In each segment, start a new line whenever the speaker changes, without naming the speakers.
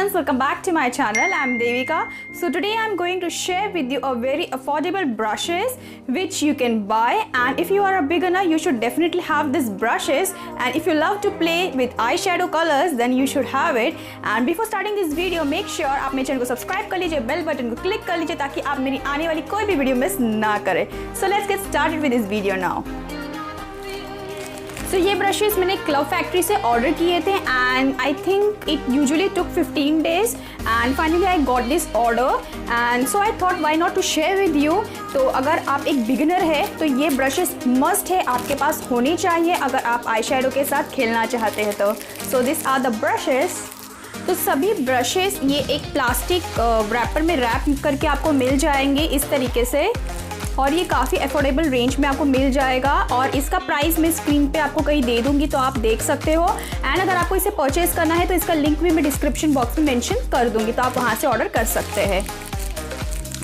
everyone, welcome back to my channel. I'm Devika. So today I'm going to share with you a very affordable brushes which you can buy, and if you are a beginner you should definitely have these brushes, and if you love to play with eyeshadow colors then you should have it. And before starting this video make sure आप मेरे channel को subscribe कर लीजिए, bell button को click कर लीजिए ताकि आप मेरी आने वाली कोई भी वीडियो मिस ना करें. So let's get started with this video now. तो ये ब्रशेस मैंने क्लब फैक्ट्री से ऑर्डर किए थे and I think it usually took 15 days and finally I got this order and so I thought why not to share with you. तो अगर आप एक बिगिनर है तो ये ब्रशेस मस्ट है, आपके पास होनी चाहिए अगर आप आई शेडो के साथ खेलना चाहते हैं तो. So this are the brushes. तो सभी ब्रशेस ये एक प्लास्टिक रैपर में रैप करके आपको मिल जाएंगे इस तरीके से, और ये काफ़ी अफोर्डेबल रेंज में आपको मिल जाएगा. और इसका प्राइस मैं स्क्रीन पे आपको कहीं दे दूंगी तो आप देख सकते हो, एंड अगर आपको इसे परचेज करना है तो इसका लिंक भी मैं डिस्क्रिप्शन बॉक्स में मेंशन कर दूंगी तो आप वहाँ से ऑर्डर कर सकते हैं.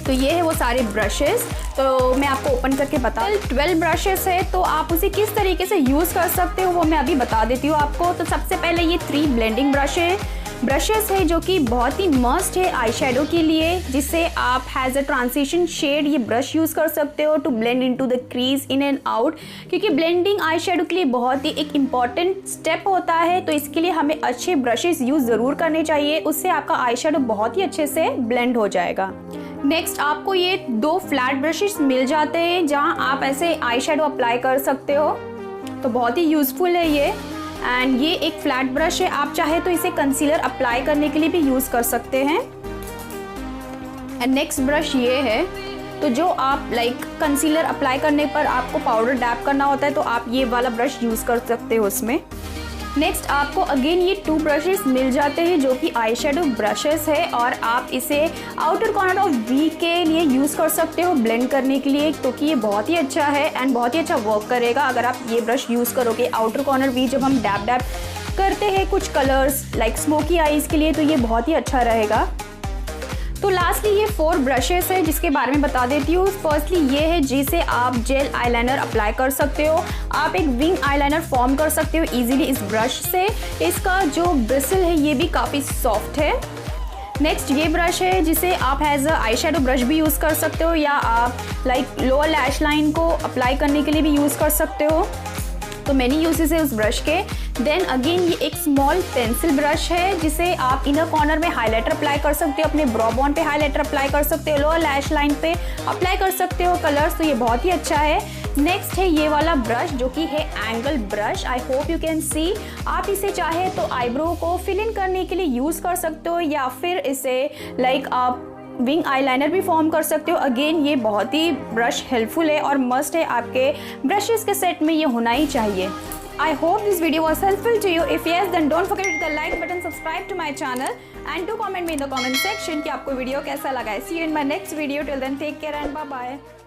तो ये है वो सारे ब्रशेस. तो मैं आपको ओपन करके बता 12 ब्रशेस है तो आप उसे किस तरीके से यूज़ कर सकते हो वो मैं अभी बता देती हूँ आपको. तो सबसे पहले ये 3 ब्लेंडिंग ब्रशेस है जो कि बहुत ही मस्ट है आई शेडो के लिए, जिससे आप हैज़ अ ट्रांजिशन शेड ये ब्रश यूज़ कर सकते हो to blend into the crease in and out, क्योंकि ब्लेंडिंग आई शेडो के लिए बहुत ही एक इम्पॉर्टेंट स्टेप होता है. तो इसके लिए हमें अच्छे ब्रशेस यूज़ ज़रूर करने चाहिए, उससे आपका आई शेडो बहुत ही अच्छे से ब्लेंड हो जाएगा. नेक्स्ट आपको ये 2 फ्लैट ब्रशेस मिल जाते हैं जहाँ आप ऐसे आई शेडो अप्लाई कर सकते हो, तो बहुत ही यूज़फुल है ये. एंड ये एक फ्लैट ब्रश है, आप चाहे तो इसे कंसीलर अप्लाई करने के लिए भी यूज़ कर सकते हैं. एंड नेक्स्ट ब्रश ये है, तो जो आप कंसीलर अप्लाई करने पर आपको पाउडर डैप करना होता है तो आप ये वाला ब्रश यूज़ कर सकते हो उसमें. नेक्स्ट आपको अगेन ये 2 ब्रशेस मिल जाते हैं जो कि आई शेडो ब्रशेस है, और आप इसे आउटर कॉर्नर ऑफ वी के लिए यूज़ कर सकते हो ब्लेंड करने के लिए, क्योंकि ये बहुत ही अच्छा है एंड बहुत ही अच्छा वर्क करेगा अगर आप ये ब्रश यूज़ करोगे. आउटर कॉर्नर वी जब हम डैप डैप करते हैं कुछ कलर्स लाइक स्मोकी आईज़ के लिए तो ये बहुत ही अच्छा रहेगा. तो लास्टली ये 4 ब्रशेस है जिसके बारे में बता देती हूँ. फर्स्टली ये है जिसे आप जेल आईलाइनर अप्लाई कर सकते हो, आप एक विंग आईलाइनर फॉर्म कर सकते हो इजीली इस ब्रश से. इसका जो ब्रिसल है ये भी काफ़ी सॉफ्ट है. नेक्स्ट ये ब्रश है जिसे आप has a eye shadow brush भी यूज़ कर सकते हो, या आप लोअर लैश लाइन को अप्लाई करने के लिए भी यूज़ कर सकते हो. तो मैनी यूजेस है उस ब्रश के. देन अगेन ये एक स्मॉल पेंसिल ब्रश है जिसे आप इनर कॉर्नर में हाइलाइटर अप्लाई कर सकते हो, अपने ब्रो बोन पे हाइलाइटर अप्लाई कर सकते हो, लोअर लैश लाइन पे अप्लाई कर सकते हो कलर्स, तो ये बहुत ही अच्छा है. नेक्स्ट है ये वाला ब्रश जो कि है angle brush. I hope you can see. आप इसे चाहे तो आईब्रो को फिल इन करने के लिए यूज़ कर सकते हो, या फिर इसे आप विंग आईलाइनर भी फॉर्म कर सकते हो. अगेन ये बहुत ही ब्रश हेल्पफुल है और मस्ट है, आपके ब्रशेस के सेट में ये होना ही चाहिए. I hope this video was helpful to you. If yes, then don't forget to hit the like button, subscribe to my channel, and do comment me in the comment section कि आपको video कैसा लगा है. See you in my next video. Till then, take care and bye bye.